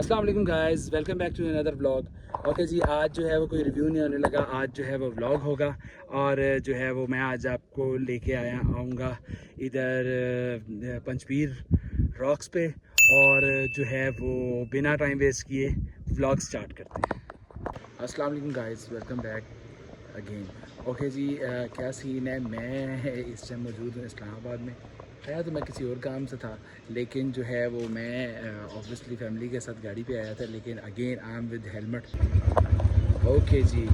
अस्सलाम वालेकुम guys, welcome back to another vlog. Okay जी, आज जो है वो कोई रिव्यू नहीं होने लगा, आज जो है वो व्लॉग होगा। और जो है वो मैं आज आपको लेके आऊँगा इधर पंचपीर रॉक्स पे। और जो है वो बिना टाइम वेस्ट किए व्लॉग स्टार्ट करते हैं। अस्सलाम वालेकुम guys, welcome back again. Okay जी, क्या सीन है, मैं इस टाइम मौजूद हूँ इस्लामाबाद में। आया तो मैं किसी और काम से था, लेकिन जो है वो मैं ऑब्वियसली फैमिली के साथ गाड़ी पे आया था, लेकिन again I am with helmet. Okay जी,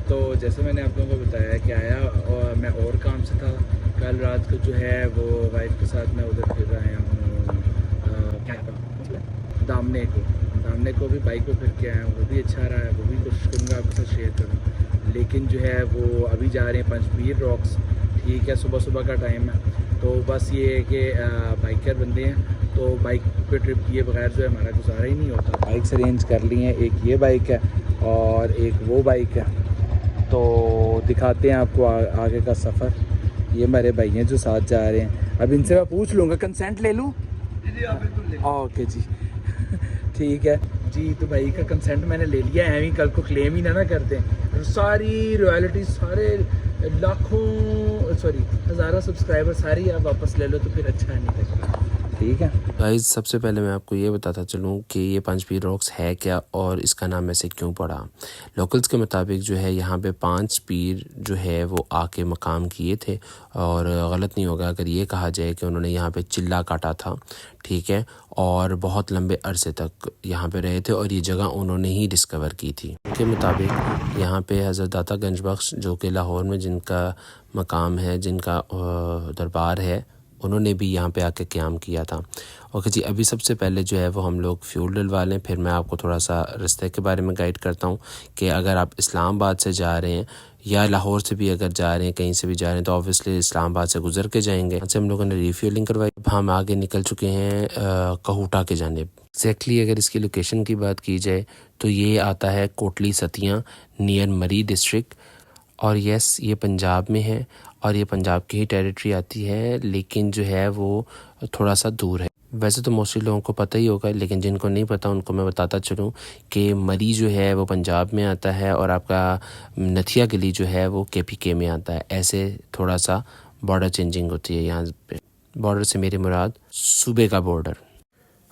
तो जैसे मैंने आप लोगों को बताया कि आया और मैं और काम से था। कल रात को जो है वो वाइफ के साथ मैं उधर फिर आया हूँ क्या दामने को भी बाइक पे फिर के आया हूँ। वो भी अच्छा रहा है, वो भी कोशिश करूँगा आपके साथ शेयर करूँ। लेकिन जो है वो अभी जा रहे हैं पंचपीर रॉक्स। ठीक है, सुबह सुबह का टाइम है, तो बस ये है कि बाइकर बंदे हैं, तो बाइक पे ट्रिप किए बगैर जो है हमारा गुजारा ही नहीं होता। बाइक्स अरेंज कर ली हैं, एक ये बाइक है और एक वो बाइक है। तो दिखाते हैं आपको आगे का सफ़र। ये मेरे भाई हैं जो साथ जा रहे हैं। अब इनसे मैं पूछ लूँगा, कंसेंट ले लूँ? जी आप बिल्कुल ले। ओके जी ठीक है जी, तो भाई का कंसेंट मैंने ले लिया है। ही कल को क्लेम ही ना करते, सारी रॉयल्टी, सारे लाखों सॉरी हज़ारों सब्सक्राइबर सारी आप वापस ले लो तो फिर अच्छा नहीं लगता। ठीक है गाइस, सबसे पहले मैं आपको ये बताता चलूँ कि ये पंचपीर रॉक्स है क्या और इसका नाम ऐसे क्यों पड़ा। लोकल्स के मुताबिक जो है यहाँ पे 5 पीर जो है वो आके मकाम किए थे, और गलत नहीं होगा अगर ये कहा जाए कि उन्होंने यहाँ पे चिल्ला काटा था, ठीक है, और बहुत लंबे अरसे तक यहाँ पे रहे थे और ये जगह उन्होंने ही डिस्कवर की थी। उनके मुताबिक यहाँ पे हज़रत दाता गंज बख्श जो कि लाहौर में जिनका मकाम है, जिनका दरबार है, उन्होंने भी यहाँ पे आके क़याम किया था। ओके जी, अभी सबसे पहले जो है वो हम लोग फ्यूल डलवा लें, फिर मैं आपको थोड़ा सा रास्ते के बारे में गाइड करता हूँ कि अगर आप इस्लामाबाद से जा रहे हैं या लाहौर से भी अगर जा रहे हैं, कहीं से भी जा रहे हैं, तो ऑब्वियसली इस्लामाबाद से गुजर के जाएंगे। यहाँ से हम लोगों ने रिफ्यूलिंग करवाई। अब हम आगे निकल चुके हैं कहूटा के जानिब। एक्जैक्टली अगर इसकी लोकेशन की बात की जाए तो ये आता है कोटली सतियाँ, नियर मरी डिस्ट्रिक्ट। और यस, ये पंजाब में है और ये पंजाब की ही टेरिटरी आती है, लेकिन जो है वो थोड़ा सा दूर है। वैसे तो मोस्टली लोगों को पता ही होगा, लेकिन जिनको नहीं पता उनको मैं बताता चलूँ कि मरी जो है वो पंजाब में आता है और आपका नथिया गली जो है वो KPK में आता है। ऐसे थोड़ा सा बॉर्डर चेंजिंग होती है यहाँ पे। बॉर्डर से मेरी मुराद सूबे का बॉर्डर।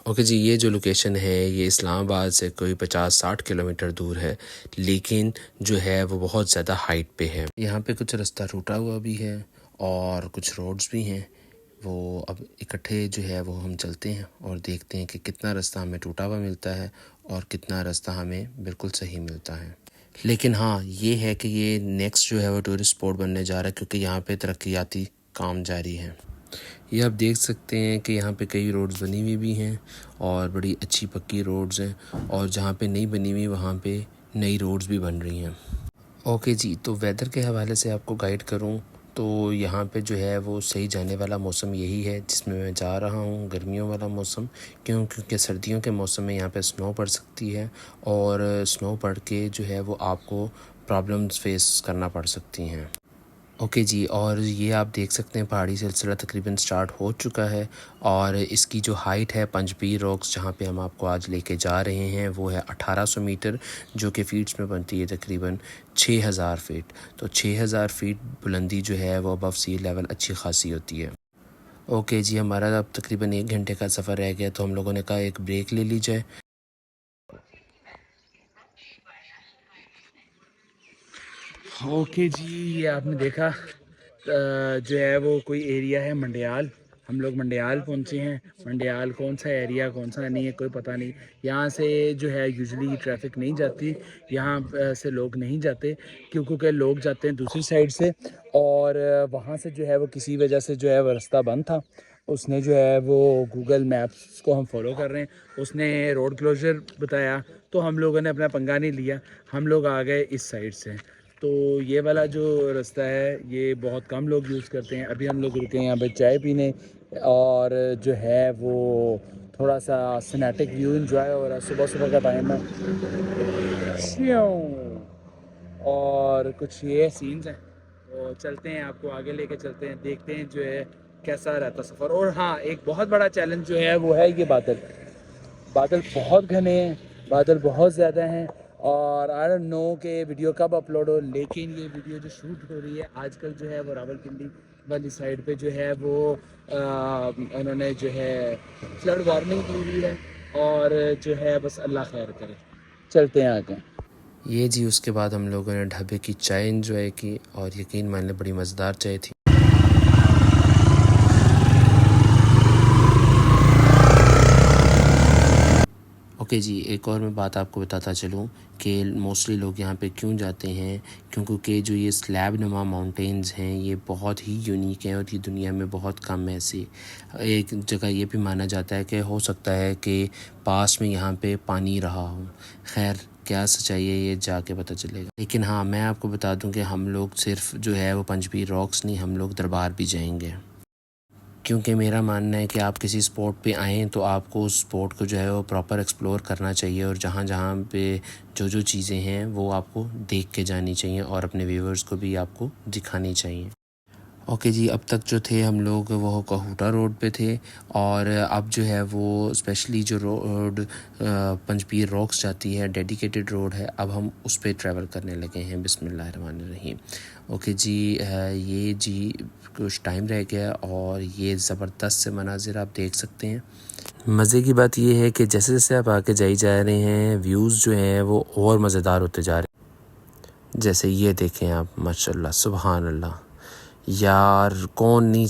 ओके जी, ये जो लोकेशन है ये इस्लामाबाद से कोई 50-60 किलोमीटर दूर है, लेकिन जो है वो बहुत ज़्यादा हाइट पे है। यहाँ पे कुछ रास्ता टूटा हुआ भी है और कुछ रोड्स भी हैं। वो अब इकट्ठे जो है वो हम चलते हैं और देखते हैं कि कितना रास्ता हमें टूटा हुआ मिलता है और कितना रास्ता हमें बिल्कुल सही मिलता है। लेकिन हाँ, ये है कि ये नेक्स्ट जो है वो टूरिस्ट स्पॉट बनने जा रहा है, क्योंकि यहाँ पे तरक्याती काम जारी है। ये आप देख सकते हैं कि यहाँ पे कई रोड्स बनी हुई भी हैं और बड़ी अच्छी पक्की रोड्स हैं, और जहाँ पे नहीं बनी हुई वहाँ पे नई रोड्स भी बन रही हैं। ओके जी, तो वेदर के हवाले से आपको गाइड करूँ तो यहाँ पे जो है वो सही जाने वाला मौसम यही है जिसमें मैं जा रहा हूँ, गर्मियों वाला मौसम। क्योंकि सर्दियों के मौसम में यहाँ पे स्नो पड़ सकती है और स्नो पड़ के जो है वो आपको प्रॉब्लम्स फेस करना पड़ सकती हैं। ओके जी, और ये आप देख सकते हैं पहाड़ी सिलसिला तकरीबन स्टार्ट हो चुका है, और इसकी जो हाइट है पंचपीर रॉक्स जहाँ पे हम आपको आज लेके जा रहे हैं वो है 1800 मीटर, जो कि फीट्स में बनती है तकरीबन 6000 फीट। तो 6000 फीट बुलंदी जो है वो अबव सी लेवल अच्छी खासी होती है। ओके जी, हमारा अब तकरीबन 1 घंटे का सफ़र रह गया, तो हम लोगों ने कहा एक ब्रेक ले ली जाए। ओके जी, ये आपने देखा जो है वो कोई एरिया है मंडियाल। हम लोग मंडियाल पहुंचे हैं। मंडियाल कौन सा एरिया कौन सा नहीं है कोई पता नहीं। यहाँ से जो है यूजुअली ट्रैफिक नहीं जाती, यहाँ से लोग नहीं जाते क्योंकि लोग जाते हैं दूसरी साइड से। और वहाँ से जो है वो किसी वजह से जो है वो रास्ता बंद था। उसने जो है वो गूगल मैप्स को हम फॉलो कर रहे हैं, उसने रोड क्लोजर बताया, तो हम लोगों ने अपना पंगा नहीं लिया, हम लोग आ गए इस साइड से। तो ये वाला जो रास्ता है ये बहुत कम लोग यूज़ करते हैं। अभी हम लोग रुके हैं यहाँ पे चाय पीने, और जो है वो थोड़ा सा सिनेटिक व्यू एंजॉय हो रहा है। सुबह सुबह का टाइम है और कुछ ये सीन्स हैं। तो चलते हैं, आपको आगे लेके चलते हैं, देखते हैं जो है कैसा रहता सफ़र। और हाँ, एक बहुत बड़ा चैलेंज जो है वो है ये बादल। बादल बहुत घने हैं, बादल बहुत ज़्यादा हैं और आई डोंट नो कि वीडियो कब अपलोड हो, लेकिन ये वीडियो जो शूट हो रही है आजकल जो है वो रावलपिंडी वाली साइड पे जो है वो उन्होंने जो है फ्लड वार्निंग दी हुई है और जो है बस अल्लाह खैर करे। चलते हैं आगे। ये जी उसके बाद हम लोगों ने ढाबे की चाय एंजॉय की और यकीन मान लें बड़ी मज़ेदार चाय थी। ओके जी, एक और मैं बात आपको बताता चलूँ कि मोस्टली लोग यहाँ पे क्यों जाते हैं, क्योंकि जो ये स्लैब नुमा माउंटेन्स हैं ये बहुत ही यूनिक हैं और ये दुनिया में बहुत कम है ऐसी। एक जगह ये भी माना जाता है कि हो सकता है कि पास में यहाँ पे पानी रहा हो। खैर क्या सच्चाई है ये जाके पता चलेगा, लेकिन हाँ मैं आपको बता दूँ कि हम लोग सिर्फ जो है वो पंजपीर रॉक्स नहीं, हम लोग दरबार भी जाएंगे, क्योंकि मेरा मानना है कि आप किसी स्पॉट पे आएँ तो आपको उस स्पॉट को जो है वो प्रॉपर एक्सप्लोर करना चाहिए और जहाँ जहाँ पे जो जो चीज़ें हैं वो आपको देख के जानी चाहिए और अपने व्यूवर्स को भी आपको दिखानी चाहिए। ओके जी, अब तक जो थे हम लोग वो काहूटा रोड पे थे और अब जो है वो स्पेशली जो रोड पंजपीर रॉक्स जाती है डेडिकेटेड रोड है, अब हम उस पे ट्रैवल करने लगे हैं। बिस्मिल्लाहिर्रहमानिर्रहीम। ओके जी, ये जी कुछ टाइम रह गया और ये ज़बरदस्त से मनाजिर आप देख सकते हैं। मज़े की बात ये है कि जैसे जैसे आप आगे जाई जा रहे हैं व्यूज़ जो हैं वो और मज़ेदार होते जा रहे हैं। जैसे ये देखें आप, माशाल्लाह सुभान अल्लाह। यार कौन नहीं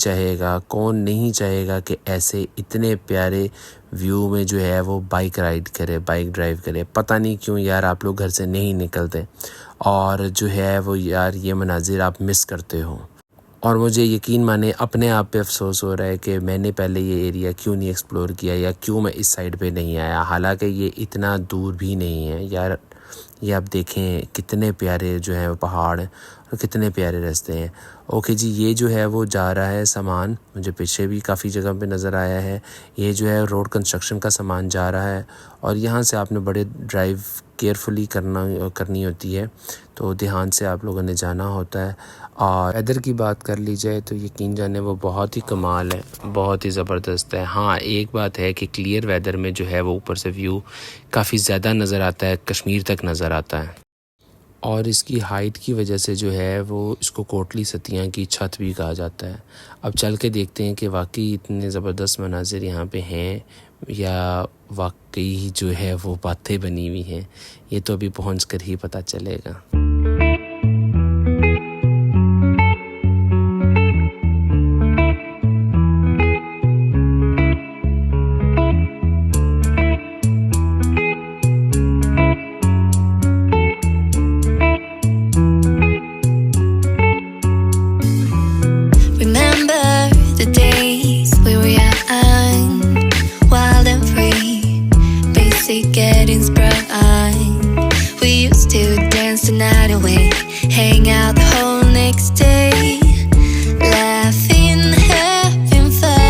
चाहेगा कि ऐसे इतने प्यारे व्यू में जो है वो बाइक ड्राइव करे। पता नहीं क्यों यार आप लोग घर से नहीं निकलते और जो है वो यार ये मनाजिर आप मिस करते हो। और मुझे यकीन माने अपने आप पे अफसोस हो रहा है कि मैंने पहले ये एरिया क्यों नहीं एक्सप्लोर किया या क्यों मैं इस साइड पे नहीं आया, हालांकि ये इतना दूर भी नहीं है यार। ये आप देखें कितने प्यारे जो है वो पहाड़ हैं और कितने प्यारे रास्ते हैं। ओके जी, ये जो है वो जा रहा है सामान, मुझे पीछे भी काफ़ी जगह पे नज़र आया है। ये जो है रोड कंस्ट्रक्शन का सामान जा रहा है और यहाँ से आपने बड़े ड्राइव केयरफुली करनी होती है, तो ध्यान से आप लोगों ने जाना होता है। और वेदर की बात कर ली जाए तो यकीन जाने वो बहुत ही कमाल है, बहुत ही ज़बरदस्त है। हाँ एक बात है कि क्लियर वेदर में जो है वो ऊपर से व्यू काफ़ी ज़्यादा नज़र आता है, कश्मीर तक नज़र आता है और इसकी हाइट की वजह से जो है वो इसको कोटली सतियाँ की छत भी कहा जाता है। अब चल के देखते हैं कि वाकई इतने ज़बरदस्त मनाजिर यहाँ पे हैं या वाकई जो है वो बातें बनी हुई हैं, ये तो अभी पहुँच कर ही पता चलेगा। Getting sprung, we used to dance the night away, hang out the whole next day, laughing, having fun.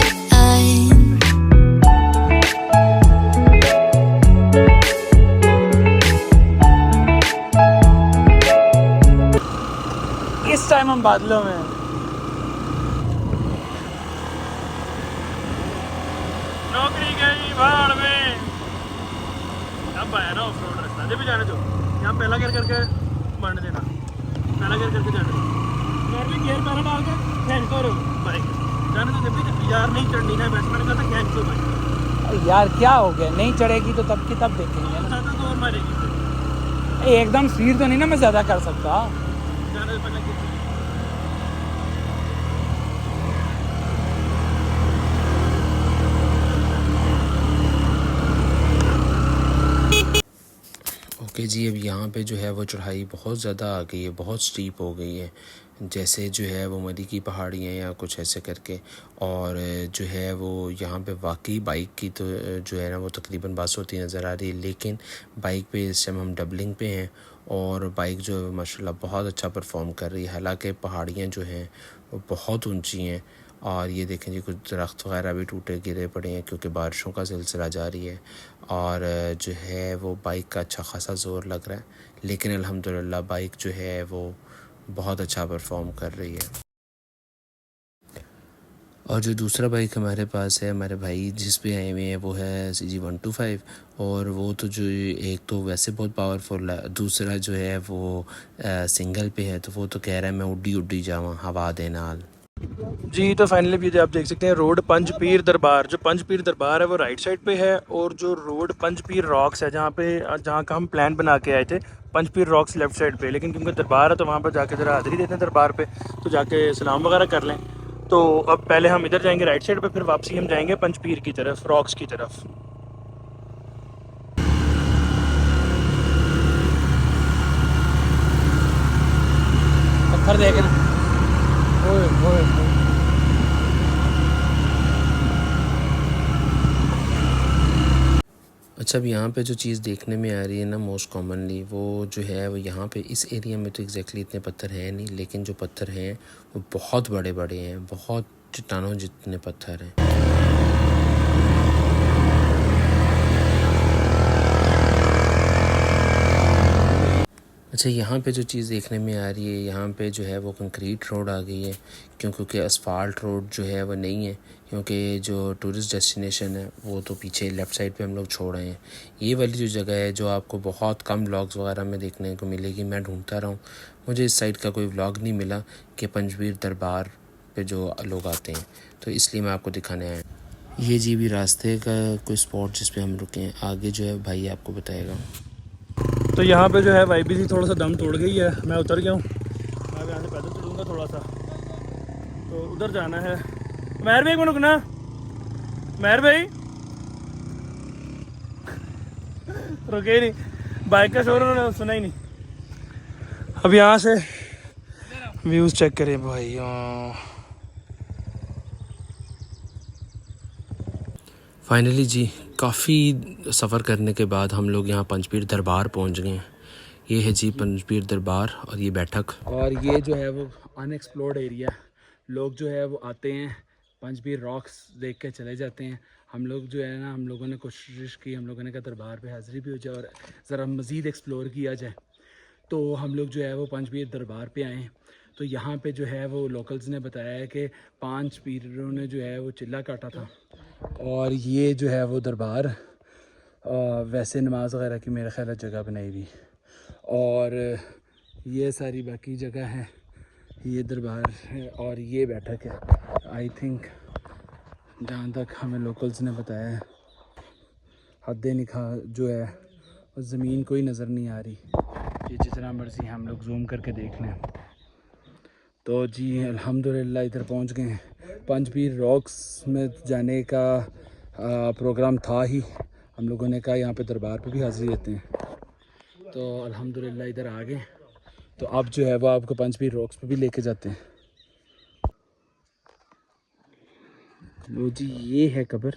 इस टाइम हम बादलों में नौकरी गई भाड़ में। अब आया ना ऑफ रोड रास्ता, जब भी जाने दो यहाँ पहला गियर करके बढ़ने देना, पहला गियर करके जाने दो, गियर पहला डाल के खींच करो बाइक जाने दो। जब भी यार नहीं चढ़नी है वैसे मैंने कहा था खींच दो बाइक। यार क्या हो गया, नहीं चढ़ेगी तो तब की तब देखेंगे ना। ज़्यादा तो और मारेगी, एकदम स्पीड तो नहीं ना मैं ज़्यादा कर सकता। जाने दो पहले खींच। ओके जी, अब यहाँ पे जो है वो चढ़ाई बहुत ज़्यादा आ गई है, बहुत स्टीप हो गई है, जैसे जो है वो मरी की पहाड़ियाँ या कुछ ऐसे करके। और जो है वो यहाँ पे वाकई बाइक की तो जो है ना वो तकरीबन बास होती नज़र आ रही है, लेकिन बाइक पे इस टाइम हम डबलिंग पे हैं और बाइक जो है माशाल्लाह बहुत अच्छा परफॉर्म कर रही है। हालांकि पहाड़ियाँ जो हैं वो बहुत ऊंची हैं और ये देखें जी कुछ दरख्त वगैरह भी टूटे गिरे पड़े हैं क्योंकि बारिशों का सिलसिला जारी है और जो है वो बाइक का अच्छा खासा ज़ोर लग रहा है, लेकिन अल्हम्दुलिल्लाह बाइक जो है वो बहुत अच्छा परफॉर्म कर रही है। और जो दूसरा बाइक हमारे पास है, हमारे भाई जिस पे आए हुए हैं, वो है CG125। और वो तो जो एक तो वैसे बहुत पावरफुल है, दूसरा जो है वो सिंगल पे है, तो वो तो कह रहा है मैं उड्डी उड्डी जावा हवा दे नाल। जी तो फाइनली भी आप देख सकते हैं रोड पंजपीर दरबार। जो पंजपीर दरबार है वो राइट साइड पे है, और जो रोड पंजपीर रॉक्स है जहाँ का हम प्लान बना के आए थे, पंजपीर रॉक्स लेफ्ट साइड पे। लेकिन क्योंकि दरबार है तो वहाँ पर जाके ज़रा हाज़िरी देते हैं दरबार पे, तो जाके सलाम वगैरह कर लें। तो अब पहले हम इधर जाएंगे राइट साइड पे, फिर वापसी हम जाएंगे पंजपीर की तरफ, रॉक्स की तरफ। पत्थर देख ना, ओए ओए ओए। अच्छा, अब यहाँ पे जो चीज़ देखने में आ रही है ना मोस्ट कॉमनली, वो जो है वो यहाँ पे इस एरिया में तो एग्जैक्टली इतने पत्थर हैं नहीं, लेकिन जो पत्थर हैं वो बहुत बड़े बड़े हैं, बहुत चट्टानों जितने पत्थर हैं। अच्छा, यहाँ पे जो चीज़ देखने में आ रही है, यहाँ पे जो है वो कंक्रीट रोड आ गई है, क्योंकि असफाल्ट रोड जो है वो नहीं है, क्योंकि जो टूरिस्ट डेस्टिनेशन है वो तो पीछे लेफ़्ट साइड पे हम लोग छोड़ रहे हैं। ये वाली जो जगह है जो आपको बहुत कम व्लॉग्स वगैरह में देखने को मिलेगी, मैं ढूंढता रहा हूँ, मुझे इस साइड का कोई व्लॉग नहीं मिला कि पंजवीर दरबार पे जो लोग आते हैं, तो इसलिए मैं आपको दिखाने आया। ये जी भी रास्ते का कोई स्पॉट जिस पे हम रुके हैं, आगे जो है भाई आपको बताएगा। तो यहाँ पे जो है वाइब भी थोड़ा सा दम तोड़ गई है, मैं उतर गया हूँ। मैं अब यहाँ से पैदल चलूँगा थोड़ा सा, तो उधर जाना है। महर भाई को रुकना, महर भाई रुके ही नहीं, बाइक का शोर उन्होंने सुना ही नहीं। अब यहाँ से व्यूज़ चेक करें भाई। फाइनली जी, काफ़ी सफ़र करने के बाद हम लोग यहाँ पंजपीर दरबार पहुँच गए हैं। ये है जी पंजपीर दरबार और ये बैठक। और ये जो है वो अनएक्सप्लोर्ड एरिया, लोग जो है वो आते हैं पंजपीर रॉक्स देख के चले जाते हैं। हम लोग जो है ना, हम लोगों ने कोशिश की, हम लोगों ने कहा दरबार पे हाज़िरी भी हो जाए और ज़रा मज़ीद एक्सप्लोर किया जाए। तो हम लोग जो है वो पंजपीर दरबार पे आए। तो यहाँ पे जो है वो लोकल्स ने बताया है कि 5 पीरों ने जो है वो चिल्ला काटा था, और ये जो है वो दरबार वैसे नमाज वगैरह की मेरा ख्याल जगह बनाई हुई, और ये सारी बाकी जगह है, ये दरबार है और ये बैठक है। आई थिंक जहाँ तक हमें लोकल्स ने बताया है, हद निखा जो है वो ज़मीन कोई नज़र नहीं आ रही। ये जितना मर्ज़ी हम लोग जूम करके देख लें। तो जी अल्हम्दुलिल्लाह इधर पहुँच गए हैं। पंजपीर रॉक्स में जाने का प्रोग्राम था ही, हम लोगों ने कहा यहाँ पे दरबार पे भी हाज़िरी देते हैं, तो अल्हम्दुलिल्लाह इधर आ गए। तो अब जो है वो आपको पंजपीर रॉक्स पे भी लेके जाते हैं। लो जी, ये है कब्र,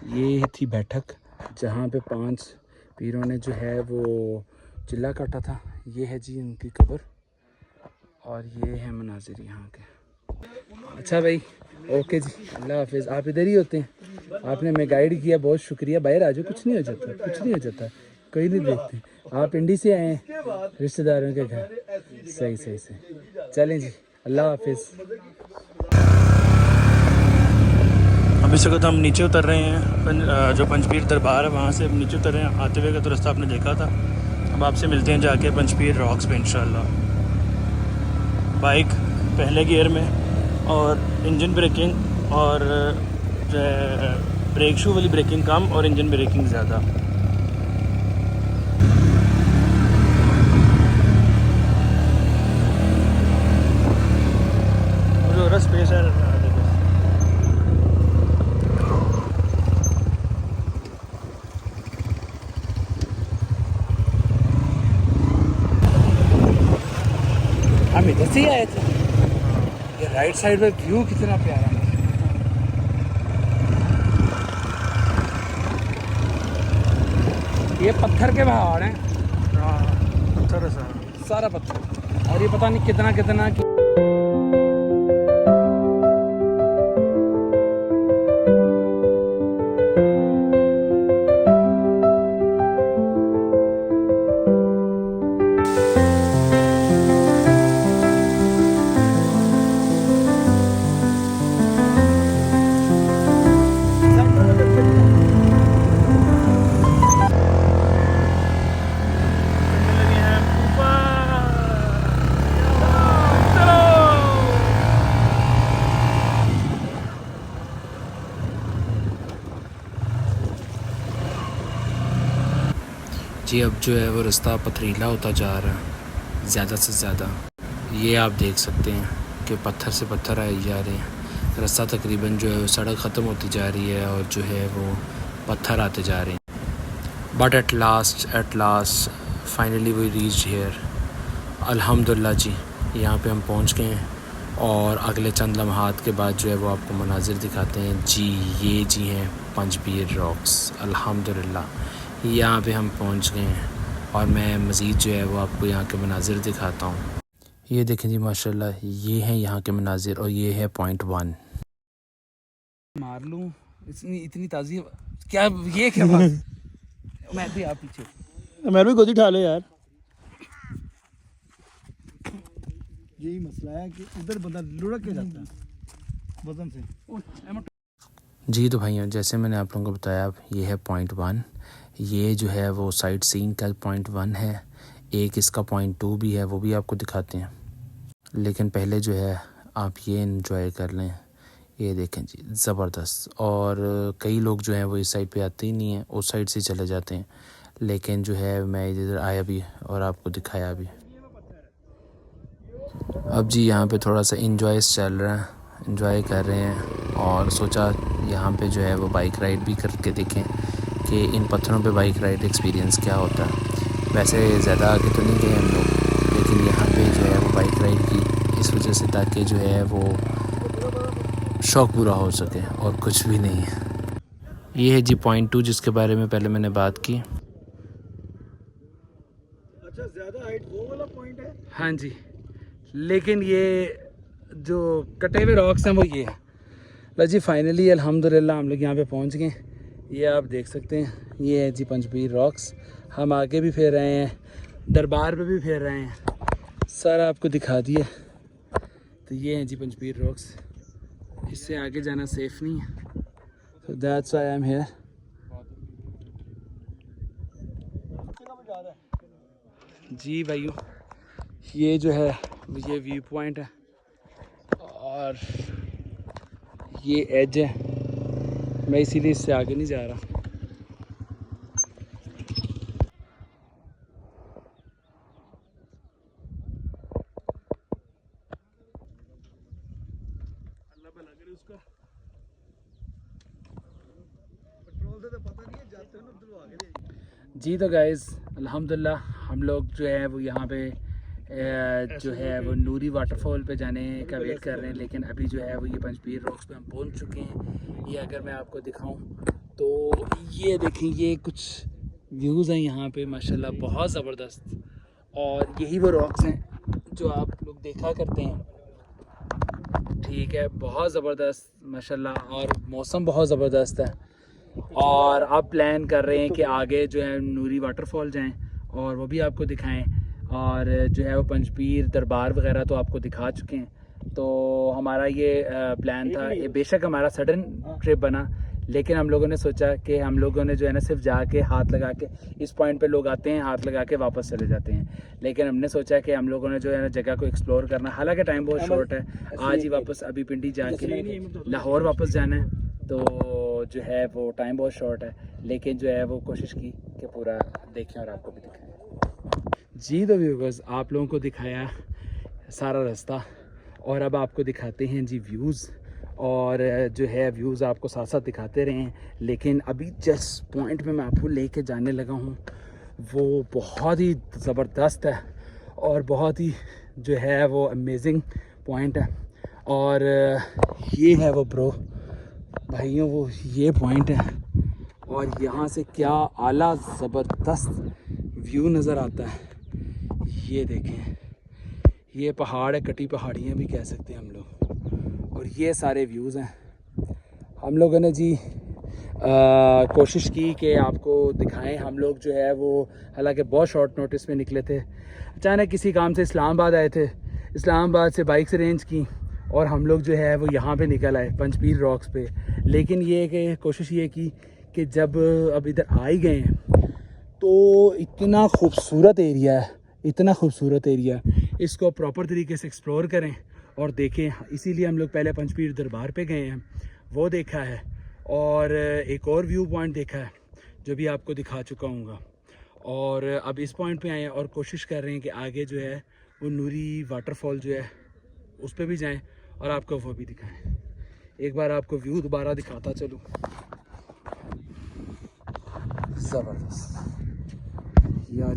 ये थी बैठक जहाँ पे 5 पीरों ने जो है वो चिल्ला काटा था। ये है जी उनकी कब्र, और ये है मनाजिर यहाँ के। अच्छा भाई, ओके जी, अल्लाह हाफिज़। आप इधर ही होते हैं, आपने मैं गाइड किया, बहुत शुक्रिया। बाहर आ जाओ, कुछ नहीं हो जाता, कुछ नहीं हो जाता, कोई नहीं देखते। आप इंडी से आए हैं रिश्तेदारों के घर, सही सही सही। चलें जी, अल्लाह हाफिज़। अभी से हम नीचे उतर रहे हैं, जो पंजपीर दरबार है वहाँ से नीचे उतर रहे हैं। आते हुए का तो रास्ता आपने देखा था। अब आपसे मिलते हैं जाके पंजपीर रॉक्स पे इंशाल्लाह। बाइक पहले गियर में, और इंजन ब्रेकिंग और जो है ब्रेक शू वाली ब्रेकिंग कम और इंजन ब्रेकिंग ज़्यादा। जो स्पेस है हम इधर से ही आए थे। ये राइट साइड में व्यू कितना प्यारा है। ये पत्थर के पहाड़ हैं, पत्थर है सारा पत्थर, और ये पता नहीं कितना कितना जी अब जो है वो रास्ता पथरीला होता जा रहा है ज़्यादा से ज़्यादा। ये आप देख सकते हैं कि पत्थर से पत्थर आए जा रहे हैं। रास्ता तकरीबन जो है वो सड़क ख़त्म होती जा रही है और जो है वो पत्थर आते जा रहे हैं। But at last finally we reached here. अल्हम्दुलिल्लाह जी यहाँ पे हम पहुँच गए हैं और अगले चंद लम्हात के बाद जो है वो आपको मनाजिर दिखाते हैं। जी ये जी हैं पंजपीर रॉक्स। अल्हम्दुलिल्लाह यहाँ पे हम पहुँच गए हैं और मैं मज़ीद जो है वो आपको यहाँ के मनाजिर दिखाता हूँ। ये देखें जी माशाल्लाह ये हैं यहाँ के मनाजिर और ये है पॉइंट 1। मार लूँ इतनी ताज़ी क्या ये क्या बात मैं भी आप पीछे मैं भी गोदी उठा लो यार। यही मसला है कि उधर बंदा लुढ़क के जाता है वजन से। जी तो भाइयों जैसे मैंने आप लोगों को बताया ये है पॉइंट 1। ये जो है वो साइट सीइंग का पॉइंट 1 है। एक इसका पॉइंट 2 भी है, वो भी आपको दिखाते हैं। लेकिन पहले जो है आप ये एंजॉय कर लें। ये देखें जी ज़बरदस्त। और कई लोग जो हैं वो इस साइड पे आते ही नहीं हैं, उस साइड से चले जाते हैं। लेकिन जो है मैं इधर आया भी और आपको दिखाया भी। अब जी यहाँ पे थोड़ा सा इंजॉय चल रहा है, इंजॉय कर रहे हैं और सोचा यहाँ पे जो है वो बाइक राइड भी करके देखें कि इन पत्थरों पे बाइक राइड एक्सपीरियंस क्या होता है। वैसे ज़्यादा आगे तो नहीं गए हम लोग, लेकिन यहाँ पे जो है वो बाइक राइड की इस वजह से ताकि जो है वो शौक़ पूरा हो सके और कुछ भी नहीं है। ये है जी पॉइंट 2 जिसके बारे में पहले मैंने बात की। अच्छा ज़्यादा हाइट वो वाला पॉइंट है? हाँ जी, लेकिन ये जो कटे हुए रॉक्स हैं वो ये है। लो जी फाइनली अल्हम्दुलिल्लाह हम लोग यहाँ पे पहुँच गए। ये आप देख सकते हैं ये है जी पंजपीर रॉक्स। हम आगे भी फिर रहे हैं, दरबार पे भी फिर रहे हैं, सारा आपको दिखा दिया। तो ये हैं जी पंजपीर रॉक्स। इससे आगे जाना सेफ नहीं है, so that's why I'm here। जी भाइयों ये जो है ये व्यू पॉइंट है और ये एज है। मैं इसीलिए इससे आगे नहीं जा रहा। अल्लाह भला करे उसका। पेट्रोल से तो पता नहीं है, जाते हैं ना उधर आगे ले। जी तो गाइज़ अल्हम्दुलिल्लाह हम लोग जो है वो यहाँ पे जो है वो नूरी वाटरफॉल पे जाने का वेट कर रहे हैं। लेकिन अभी जो है वो ये पंजपीर रॉक्स पे हम पहुँच चुके हैं। ये अगर मैं आपको दिखाऊं तो ये देखें ये कुछ व्यूज़ हैं यहाँ पे माशाल्लाह बहुत ज़बरदस्त। और यही वो रॉक्स हैं जो आप लोग देखा करते हैं। ठीक है, बहुत ज़बरदस्त माशाल्लाह और मौसम बहुत ज़बरदस्त है। और अब प्लान कर रहे हैं कि आगे जो है नूरी वाटरफॉल जाएं और वो भी आपको दिखाएं। और जो है वो पंजपीर दरबार वगैरह तो आपको दिखा चुके हैं। तो हमारा ये प्लान था, ये बेशक हमारा सडन ट्रिप बना, लेकिन हम लोगों ने सोचा कि हम लोगों ने जो है ना सिर्फ जाके हाथ लगा के इस पॉइंट पे लोग आते हैं, हाथ लगा के वापस चले जाते हैं। लेकिन हमने सोचा कि हम लोगों ने जो है ना जगह को एक्सप्लोर करना। हालांकि टाइम बहुत शॉर्ट है, आज ही वापस अभी पिंडी जाके लाहौर वापस जाना है, तो जो है वो टाइम बहुत शॉर्ट है। लेकिन जो है वो कोशिश की कि पूरा देखें और आपको भी दिखाएं। जी तो व्यूअर्स आप लोगों को दिखाया सारा रास्ता और अब आपको दिखाते हैं जी व्यूज़। और जो है व्यूज़ आपको साथ साथ दिखाते रहे हैं। लेकिन अभी जिस पॉइंट में मैं आपको लेके जाने लगा हूँ वो बहुत ही ज़बरदस्त है और बहुत ही जो है वो अमेजिंग पॉइंट है। और ये है वो ब्रो भाइयों वो ये पॉइंट है और यहाँ से क्या आला ज़बरदस्त व्यू नज़र आता है। ये देखें ये पहाड़ है, कटी पहाड़ियाँ भी कह सकते हैं हम लोग। और ये सारे व्यूज़ हैं। हम लोगों ने जी कोशिश की कि आपको दिखाएं। हम लोग जो है वो हालांकि बहुत शॉर्ट नोटिस में निकले थे, अचानक किसी काम से इस्लामाबाद आए थे, इस्लामाबाद से बाइक से रेंज की और हम लोग जो है वो यहाँ पे निकल आए पंजपीर रॉक्स पे। लेकिन ये कि कोशिश ये की कि जब अब इधर आ ही गए हैं तो इतना खूबसूरत एरिया है, इतना खूबसूरत एरिया, इसको प्रॉपर तरीके से एक्सप्लोर करें और देखें। इसीलिए हम लोग पहले पंजपीर दरबार पे गए हैं, वो देखा है और एक और व्यू पॉइंट देखा है जो भी आपको दिखा चुका हूँगा। और अब इस पॉइंट पे आए हैं और कोशिश कर रहे हैं कि आगे जो है वो नूरी वाटरफॉल जो है उस पे भी जाएं और आपको वो भी दिखाएं। एक बार आपको व्यू दोबारा दिखाता चलूँ। ज़बरदस्त यार,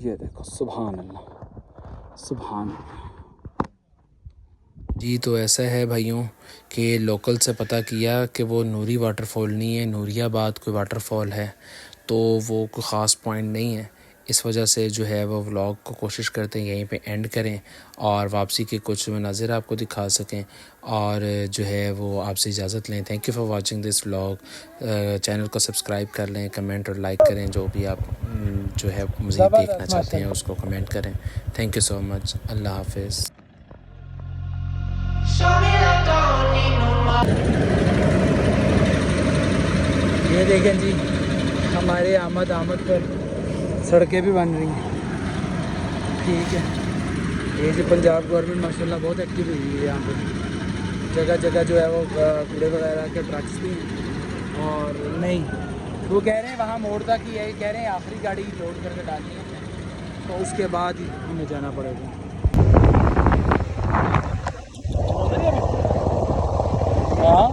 ये देखो सुभान अल्लाह सुभान अल्लाह। जी तो ऐसा है भाइयों कि लोकल से पता किया कि वो नूरी वाटरफॉल नहीं है, नूरियाबाद कोई वाटरफॉल है, तो वो कोई ख़ास पॉइंट नहीं है। इस वजह से जो है वो व्लॉग को कोशिश करते हैं यहीं पे एंड करें और वापसी के कुछ मनाज़िर आपको दिखा सकें और जो है वो आपसे इजाज़त लें। Thank you for watching this vlog. Channel को सब्सक्राइब कर लें, कमेंट और लाइक करें, जो भी आप जो है मज़ीद देखना चाहते हैं उसको कमेंट करें। Thank you so much. अल्लाह हाफिज़। ये देखें जी, हमारे आमद पर सड़कें भी बन रही हैं। ठीक है, ये जो पंजाब गवर्नमेंट माशाल्लाह बहुत एक्टिव हुई है यहाँ पे। जगह जगह जो है वो कूड़े वगैरह के ट्रक्स भी हैं। और नहीं, वो कह रहे हैं वहाँ मोड़ तक ही है, कह रहे हैं आखिरी गाड़ी लोड करके डालनी है, तो उसके बाद ही हमें जाना पड़ेगा। हाँ